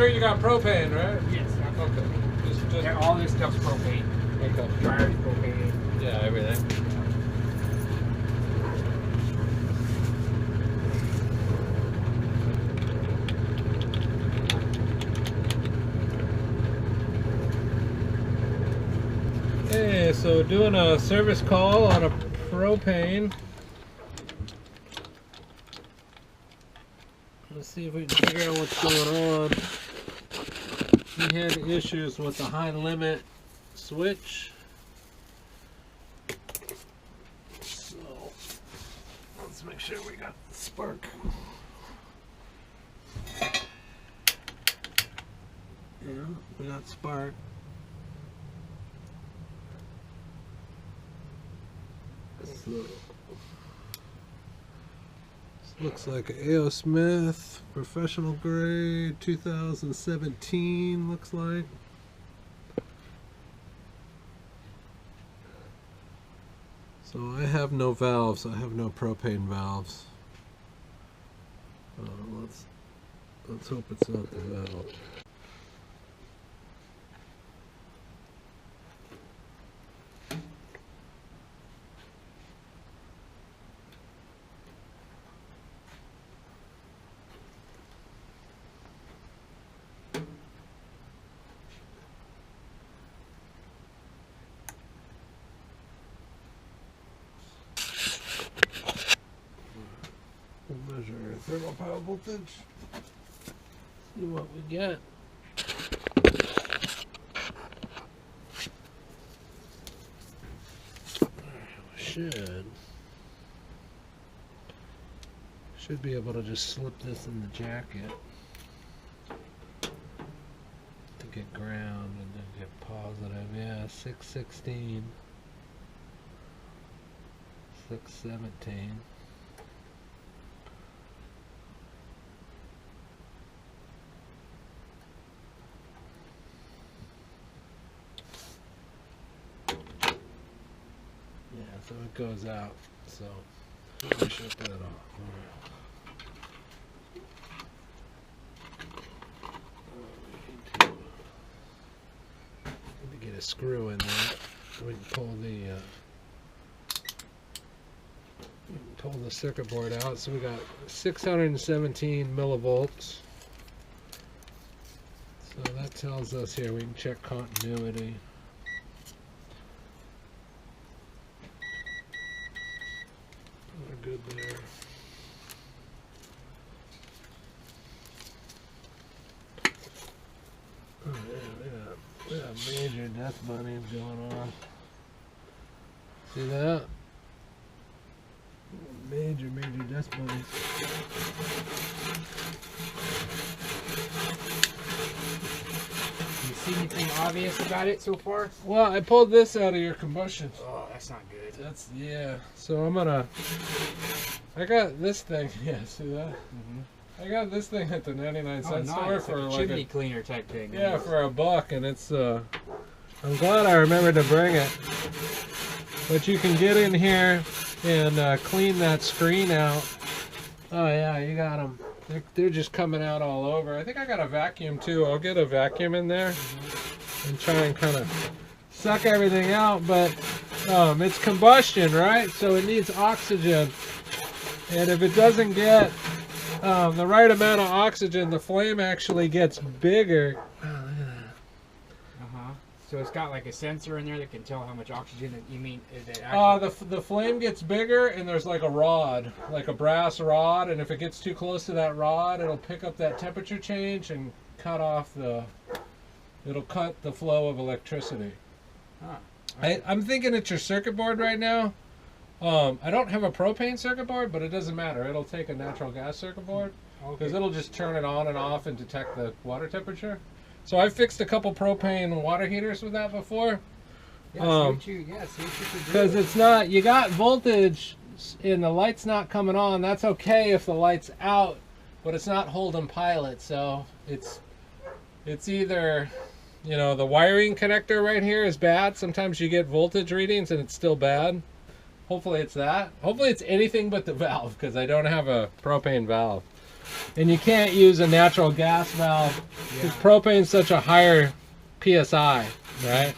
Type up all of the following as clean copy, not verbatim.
sure you got propane, right? Yes. Okay. Just Yeah, all this stuff's propane. okay. Dryer's propane. Yeah, everything. Okay, so doing a service call on a propane. Let's see if we can figure out what's going on. We had issues with the high limit switch. So let's make sure we got spark. Yeah, we got spark. So, this looks like an A.O. Smith professional grade 2017 looks like. So I have no valves. I have no propane valves. Let's hope it's not the valve. We'll measure thermal power voltage. See what we get. Should be able to just slip this in the jacket to get ground and then get positive. Yeah, 616, 617. Yeah, so it goes out. So let me shut that off. Need to get a screw in there. We can pull the circuit board out. So we got 617 millivolts. So that tells us here we can check continuity. We're good there. Oh yeah, we got major death bunnies going on. See that? Major death bunnies. You see anything obvious about it so far? Well, I pulled this out of your combustion. Oh, that's not good. Yeah. So I got this thing. Yeah, see that? Mm-hmm. I got this thing at the 99-cent store nice. for like a chimney cleaner type thing. Yeah, for $1, and it's I'm glad I remembered to bring it. But you can get in here and clean that screen out. Oh yeah, you got them. They're just coming out all over. I think I got a vacuum too. I'll get a vacuum in there and try and kind of suck everything out. But it's combustion, right? So it needs oxygen. And if it doesn't get the right amount of oxygen, the flame actually gets bigger. Oh, look at that. So it's got like a sensor in there that can tell how much oxygen you mean. The flame gets bigger, and there's like a rod, like a brass rod, and if it gets too close to that rod, it'll pick up that temperature change and it'll cut the flow of electricity. I'm thinking it's your circuit board right now. I don't have a propane circuit board, but it doesn't matter. It'll take a natural gas circuit board because it'll just turn it on and off and detect the water temperature. So I fixed a couple propane water heaters with that before. Yeah, because it's not, you got voltage and the light's not coming on. That's okay if the light's out, but it's not holding pilot. So it's either, you know, the wiring connector right here is bad. Sometimes you get voltage readings and it's still bad. Hopefully it's that. Hopefully it's anything but the valve, because I don't have a propane valve. And you can't use a natural gas valve because Yeah. propane's such a higher PSI, right?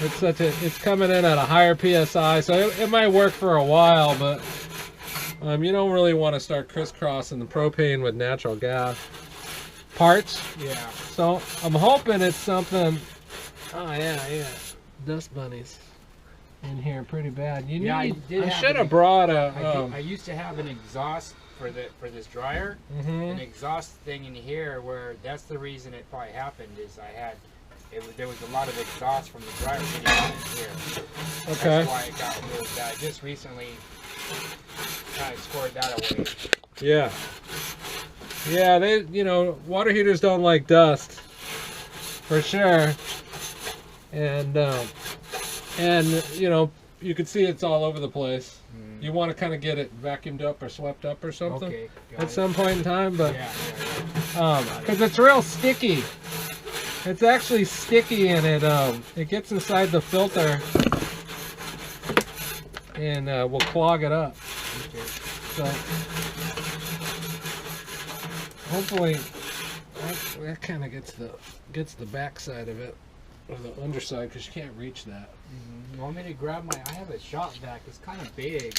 It's coming in at a higher PSI, so it might work for a while, but you don't really want to start crisscrossing the propane with natural gas parts. Yeah. So I'm hoping it's something. Oh yeah, dust bunnies in here pretty bad. You Yeah, need. I should have brought a. I used to have an exhaust for this dryer, an exhaust thing in here where that's the reason it probably happened is there was a lot of exhaust from the dryer getting on in here. Okay. That's why it got moved. I just recently kind of scored that away. Yeah. Yeah, water heaters don't like dust, for sure. And you can see it's all over the place. You want to kind of get it vacuumed up or swept up or something at some point in time, but because it's real sticky. It's actually sticky, and it gets inside the filter and will clog it up. Okay. So hopefully that kind of gets the back side of it, or the underside, because you can't reach that. You want me to grab I have a shop vac. It's kind of big.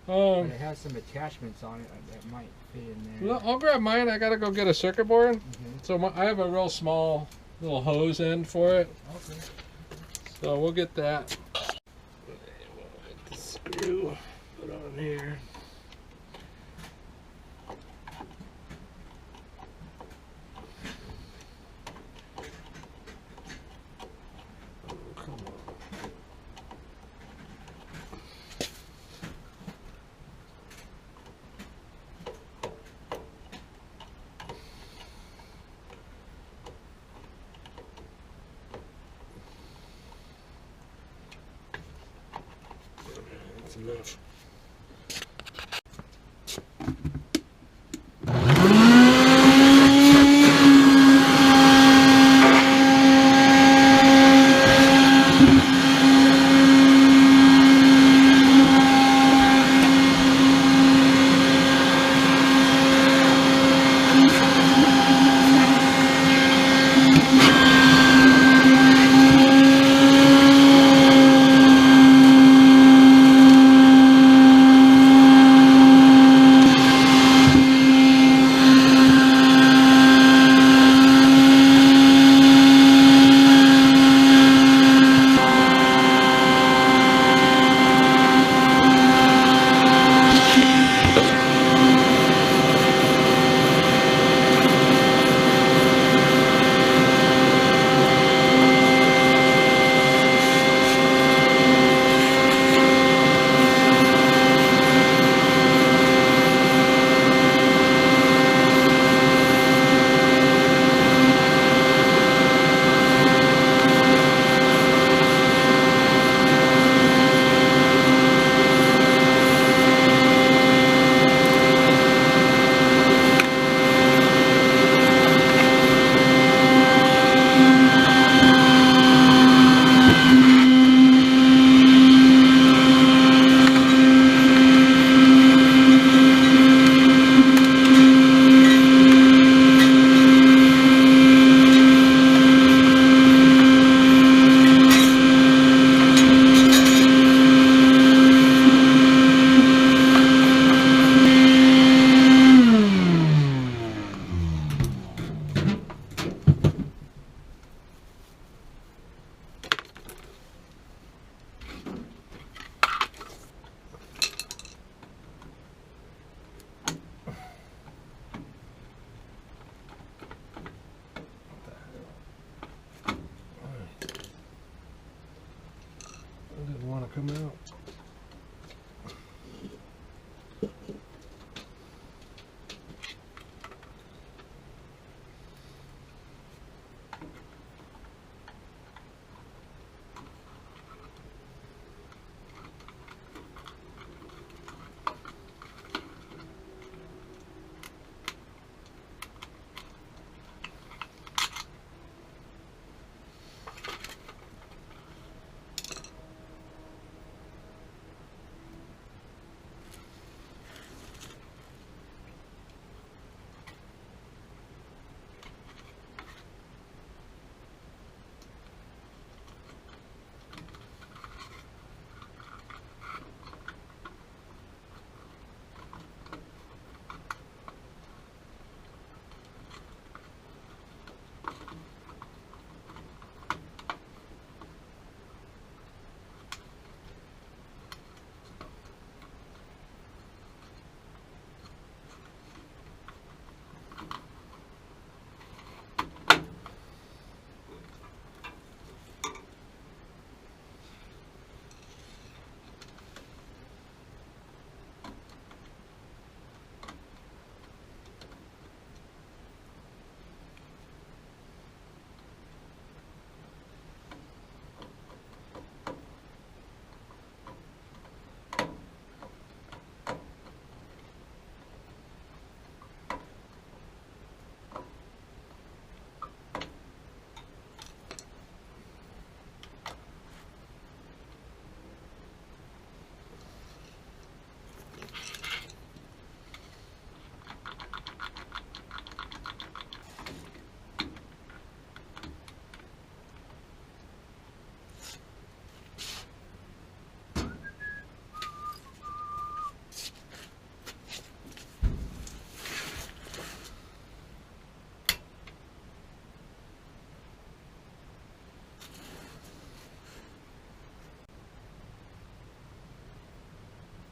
But it has some attachments on it that might fit in there. well, I'll grab mine. I gotta go get a circuit board. So I have a real small little hose end for it. Okay. So we'll get that. We'll get the screw put on here. That's enough.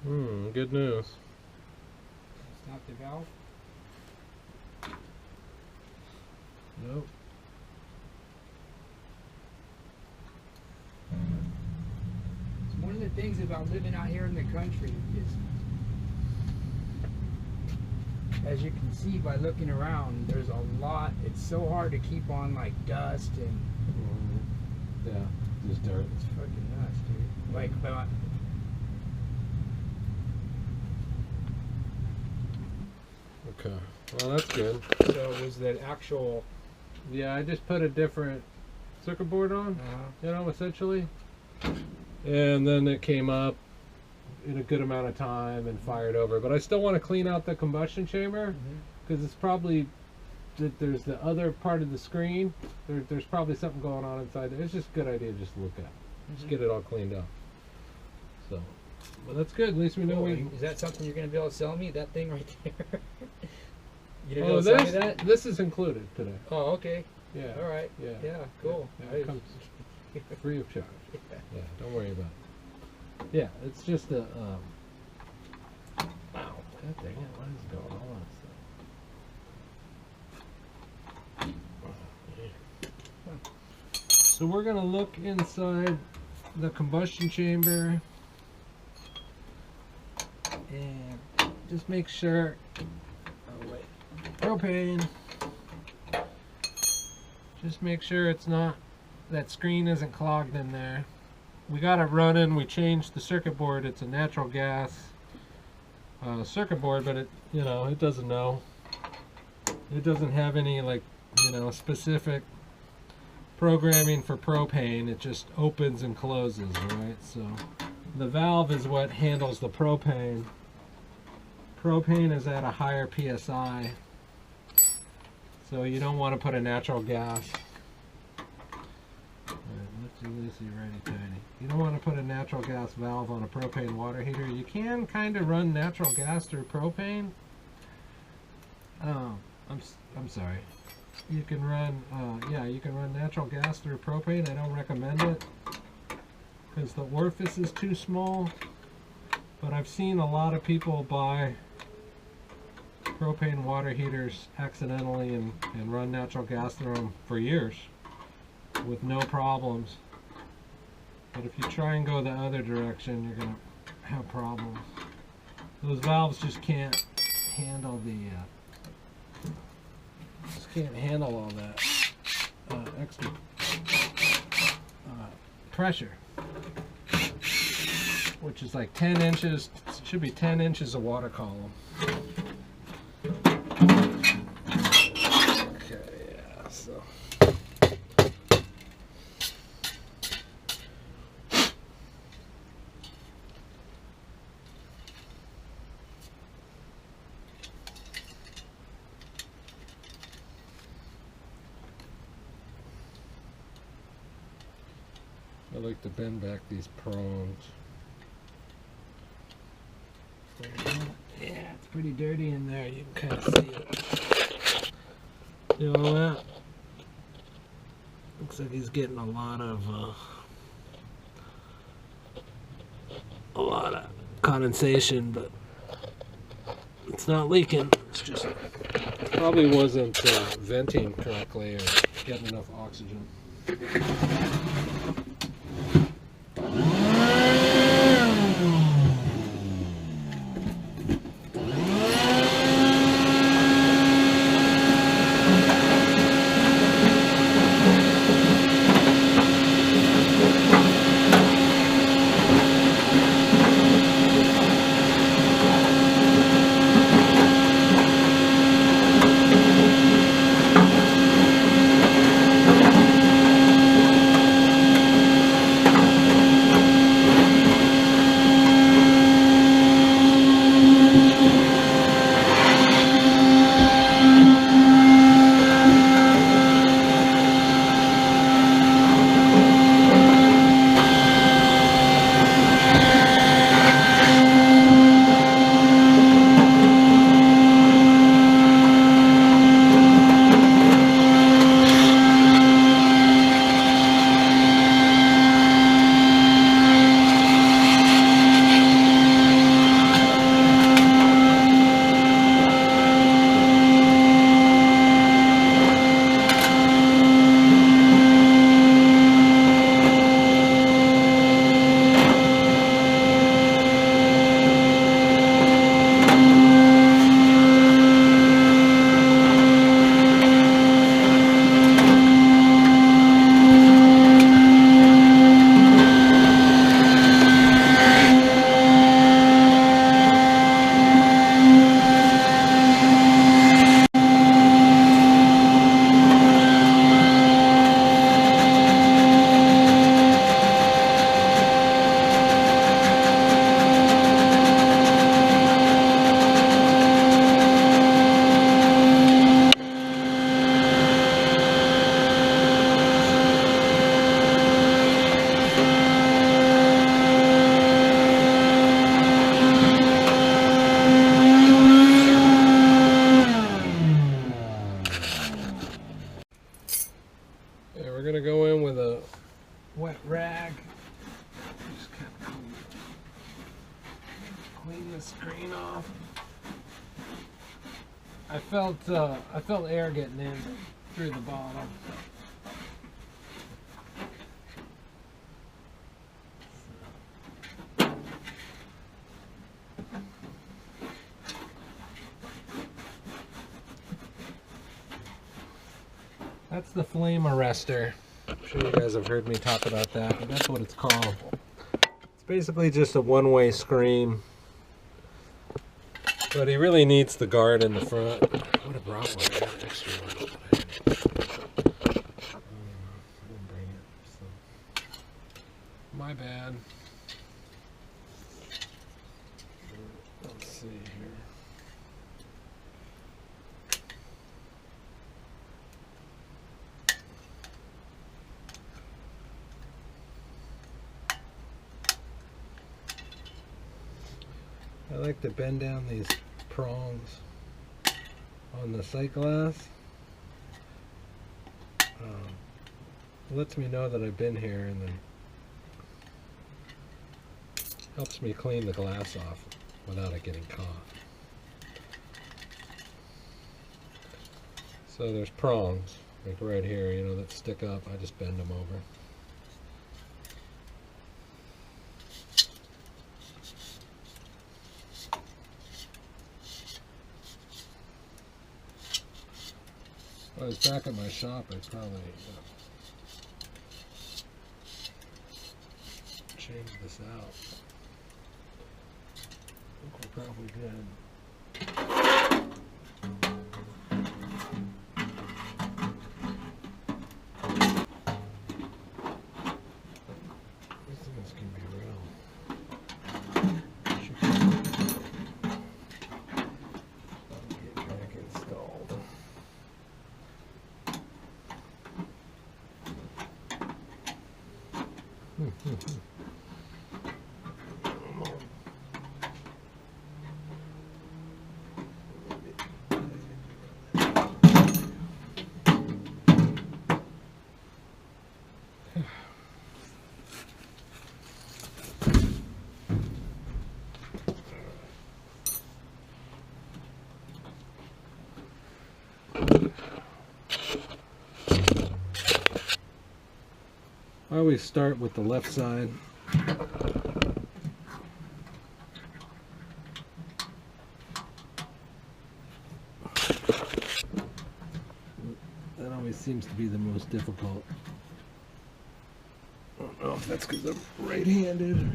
Good news. It's not the valve. Nope. It's one of the things about living out here in the country is, as you can see by looking around, there's a lot. It's so hard to keep on like dust and Yeah, just dirt. it's fucking nuts, dude. Like, but Okay. Well, that's good. so was the actual. Yeah, I just put a different circuit board on, you know, essentially. And then it came up in a good amount of time and fired over. But I still want to clean out the combustion chamber because it's probably that there's the other part of the screen. There's probably something going on inside there. It's just a good idea just to look at. Just get it all cleaned up. So, well, that's good. At least we know we. Is that something you're gonna be able to sell me? That thing right there. You gonna be Oh, able to sell me that? this is included today. Oh, okay. Yeah. All right. Yeah. Yeah. Cool. Yeah, it comes free of charge. Yeah, don't worry about it. Yeah, it's just a wow. God dang it, what is going on? So we're gonna look inside the combustion chamber and just make sure. Oh wait, propane. Just make sure it's not, that screen isn't clogged in there. We got it running. We changed the circuit board. It's a natural gas circuit board, but it, you know, it doesn't know. It doesn't have any, like, you know, specific programming for propane. It just opens and closes, right? So the valve is what handles the propane. Propane is at a higher PSI, so you don't want to put a natural gas. Loosey, righty tighty. You don't want to put a natural gas valve on a propane water heater. You can kind of run natural gas through propane. Oh, I'm sorry. You can run, yeah, you can run natural gas through propane. I don't recommend it because the orifice is too small. But I've seen a lot of people buy propane water heaters accidentally and run natural gas through them for years with no problems. But if you try and go the other direction, you're going to have problems. Those valves just can't handle the all that extra pressure, which is like 10 inches. It should be 10 inches of water column. Okay, yeah, so. I like to bend back these prongs. Yeah, it's pretty dirty in there. You can kind of see it. You know that? Looks like he's getting a lot of condensation, but it's not leaking. It's just probably wasn't venting correctly or getting enough oxygen. clean the screen off. I felt air getting in through the bottom. That's the flame arrestor. I'm sure you guys have heard me talk about that, but that's what it's called. It's basically just a one-way screen. But he really needs the guard in the front. I would have brought one. I got an extra one. I didn't bring it. So. My bad. Let's see here. I like to bend down these prongs on the sight glass. It lets me know that I've been here, and then helps me clean the glass off without it getting caught. So there's prongs, like right here, you know, that stick up. I just bend them over. If I was back at my shop, I'd probably change this out. I think we're probably good. These things can be real. Get back installed. I always start with the left side. That always seems to be the most difficult. I don't know if that's because I'm right-handed.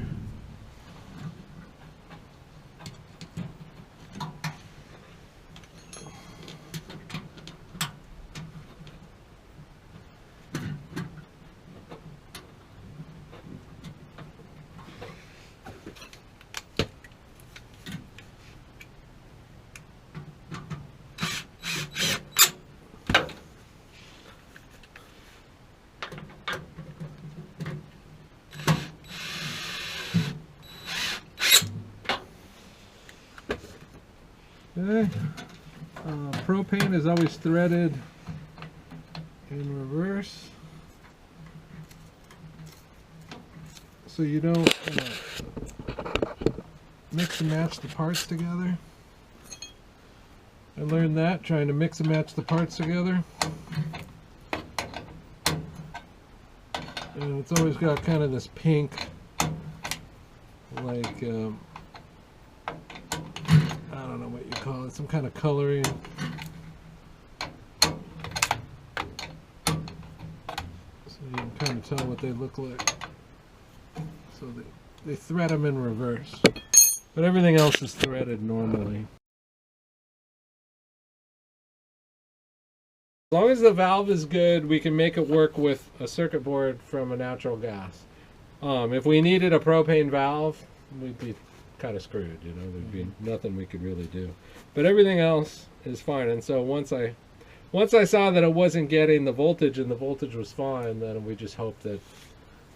Okay. Propane is always threaded in reverse, so you don't mix and match the parts together. I learned that trying to mix and match the parts together, and it's always got kind of this pink, like I don't know what you call it, some kind of coloring. So you can kind of tell what they look like. So they thread them in reverse. But everything else is threaded normally. As long as the valve is good, we can make it work with a circuit board from a natural gas. If we needed a propane valve, we'd be kind of screwed, you know, there'd be nothing we could really do. But everything else is fine. And so once I saw that it wasn't getting the voltage and the voltage was fine, then we just hoped that,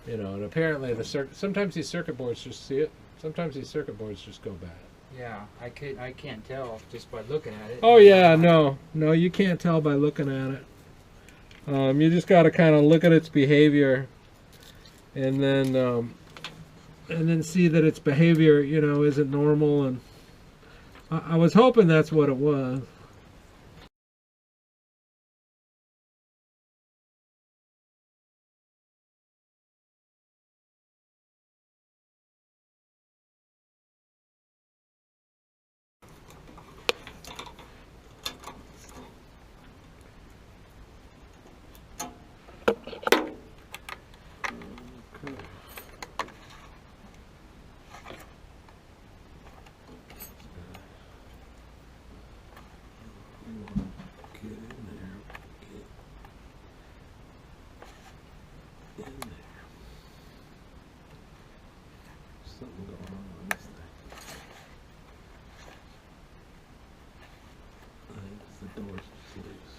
you know, and apparently sometimes these circuit boards just see it. Sometimes these circuit boards just go bad. Yeah, I can't tell just by looking at it. Oh yeah, no, you can't tell by looking at it. You just got to kind of look at its behavior, and then and then see that its behavior, you know, isn't normal. And I was hoping that's what it was. Something going on this thing. I think it's the door's just loose.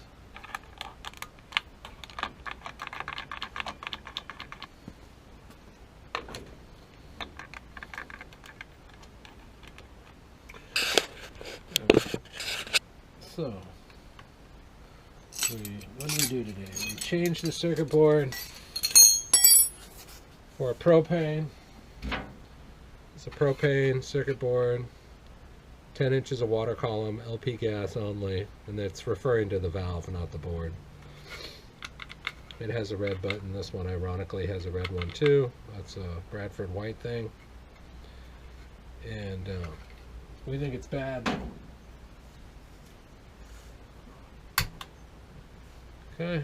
So, what did we do today? We changed the circuit board for a propane. It's a propane circuit board, 10 inches of water column, LP gas only, and it's referring to the valve, not the board. It has a red button. This one ironically has a red one too. That's a Bradford white thing. And we think it's bad. Okay,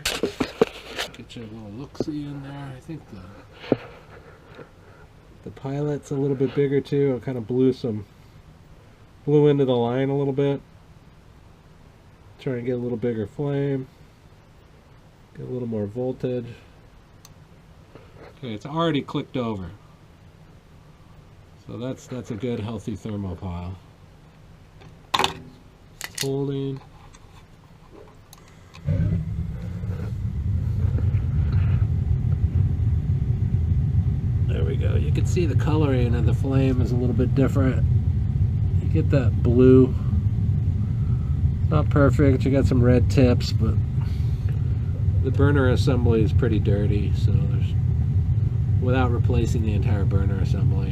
get you a little look-see in there. I think the pilot's a little bit bigger too. It kind of blew into the line a little bit. Trying to get a little bigger flame, get a little more voltage. Okay, it's already clicked over, so that's a good healthy thermopile. It's holding. There we go. You can see the coloring of the flame is a little bit different. You get that blue. Not perfect. You got some red tips, but the burner assembly is pretty dirty. So there's, without replacing the entire burner assembly,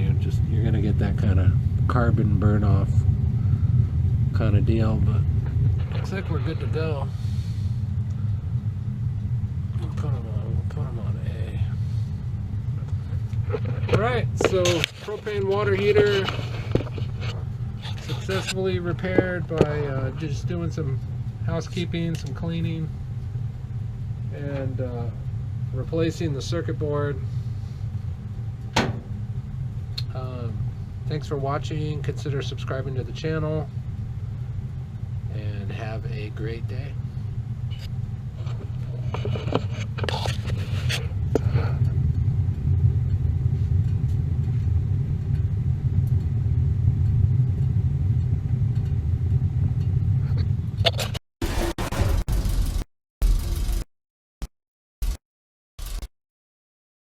you're gonna get that kind of carbon burn off kind of deal. But looks like we're good to go. We'll put them on A. Alright, so propane water heater successfully repaired by just doing some housekeeping, some cleaning, and replacing the circuit board. Thanks for watching. Consider subscribing to the channel, and have a great day.